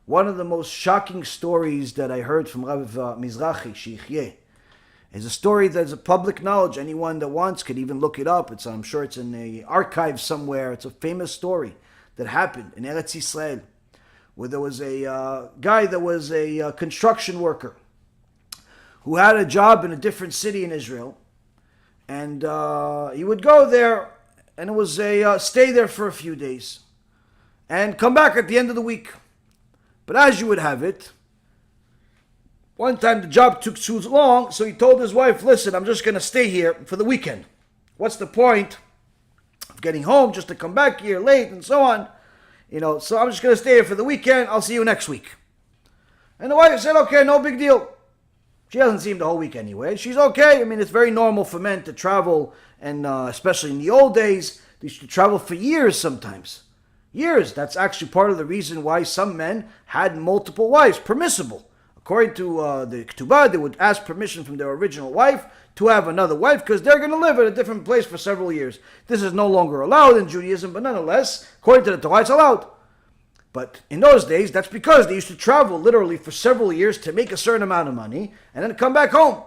One of the most shocking stories that I heard from Rabbi Mizrachi, Shichyeh, is a story that's a public knowledge. Anyone that wants could even look it up. I'm sure it's in the archive somewhere. It's a famous story that happened in Eretz Yisrael, where there was a guy that was a construction worker who had a job in a different city in Israel. And he would go there, and it was a stay there for a few days and come back at the end of the week. But as you would have it, one time the job took too long, so he told his wife, listen, I'm just going to stay here for the weekend. What's the point of getting home just to come back here late and so on? So I'm just going to stay here for the weekend. I'll see you next week. And the wife said, okay, no big deal. She hasn't seen him the whole week anyway. She's okay. I mean, it's very normal for men to travel, and especially in the old days, they used to travel for years sometimes. Years. That's actually part of the reason why some men had multiple wives. Permissible. According to the Ketubah, they would ask permission from their original wife to have another wife because they're going to live at a different place for several years. This is no longer allowed in Judaism, but nonetheless, according to the Torah, it's allowed. But in those days, that's because they used to travel literally for several years to make a certain amount of money and then come back home.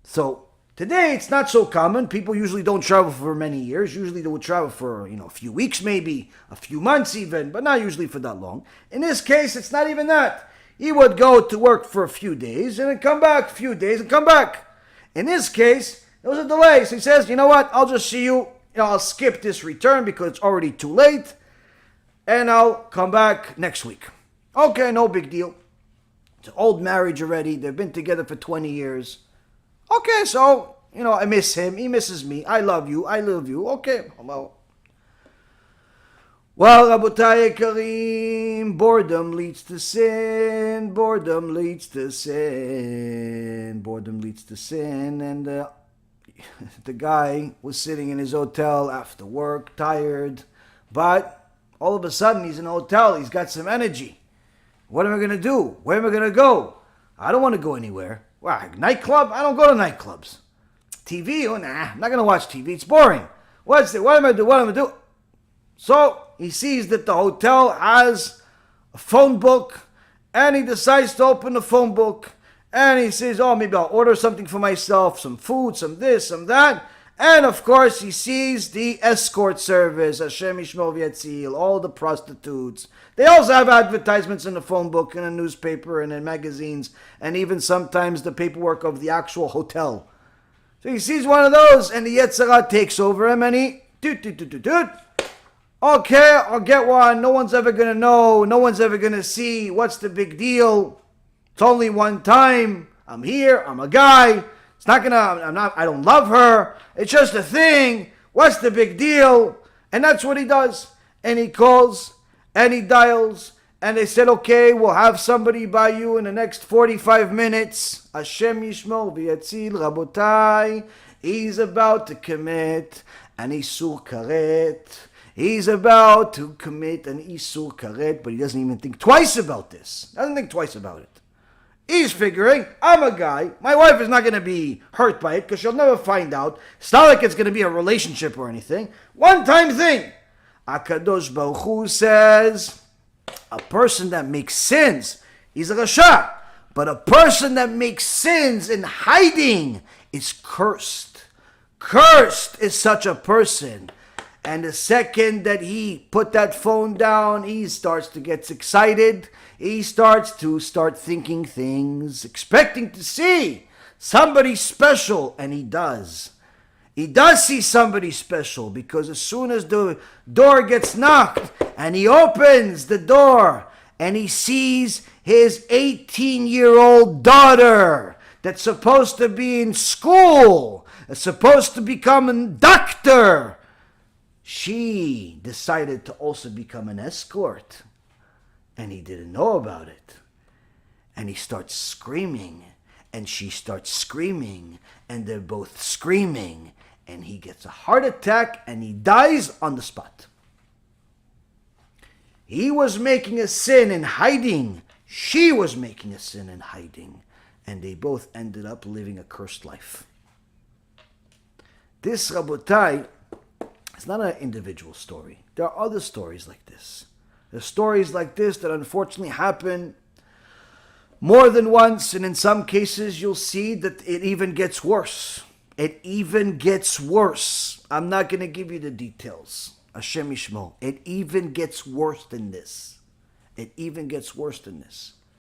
So today, it's not so common. People usually don't travel for many years. Usually they would travel for, a few weeks maybe, a few months even, but not usually for that long. In this case, it's not even that. He would go to work for a few days and then come back, a few days and come back. In this case, there was a delay. So he says, you know what, I'll just see you. I'll skip this return because it's already too late. And I'll come back next week. Okay, no big deal. It's an old marriage already. They've been together for 20 years. Okay, so, I miss him. He misses me. I love you. I love you. Okay, well, Rabotai Karim, boredom leads to sin. Boredom leads to sin. Boredom leads to sin. And the guy was sitting in his hotel after work, tired, but all of a sudden, he's in a hotel. He's got some energy. What am I going to do? Where am I going to go? I don't want to go anywhere. Well, nightclub? I don't go to nightclubs. TV? Oh, nah, I'm not going to watch TV. It's boring. What am I going to do? What am I going to do? So, he sees that the hotel has a phone book, and he decides to open the phone book, and he says, maybe I'll order something for myself, some food, some this, some that. And of course, he sees the escort service, Hashem Yishmor V'Yatzil, all the prostitutes. They also have advertisements in the phone book, in the newspaper, and in magazines, and even sometimes the paperwork of the actual hotel. So he sees one of those, and the Yetzer Hara takes over him, and he, okay, I'll get one. No one's ever going to know. No one's ever going to see. What's the big deal? It's only one time. I'm here. I'm a guy. I don't love her. It's just a thing. What's the big deal? And that's what he does. And he calls and he dials. And they said, okay, we'll have somebody by you in the next 45 minutes. Hashem Yishmor V'Yatzil, Rabotai. He's about to commit an Isur Karet. He's about to commit an Isur Karet, but he doesn't even think twice about this. Doesn't think twice about it. He's figuring, I'm a guy, my wife is not going to be hurt by it because she'll never find out. It's not like it's going to be a relationship or anything. One-time thing. HaKadosh Baruch Hu says, a person that makes sins, he's a Rasha. But a person that makes sins in hiding is cursed. Cursed is such a person. And the second that he put that phone down, he starts to get excited. He starts thinking things, expecting to see somebody special, and he does. He does see somebody special because as soon as the door gets knocked and he opens the door and he sees his 18-year-old daughter that's supposed to be in school, that's supposed to become a doctor, she decided to also become an escort. And he didn't know about it. And he starts screaming. And she starts screaming. And they're both screaming. And he gets a heart attack and he dies on the spot. He was making a sin in hiding. She was making a sin in hiding. And they both ended up living a cursed life. This, Rabotai, it's not an individual story. There are other stories like this. There's stories like this that unfortunately happen more than once, and in some cases you'll see that it even gets worse. It even gets worse. I'm not going to give you the details. Hashem Yishmor. It even gets worse than this. It even gets worse than this.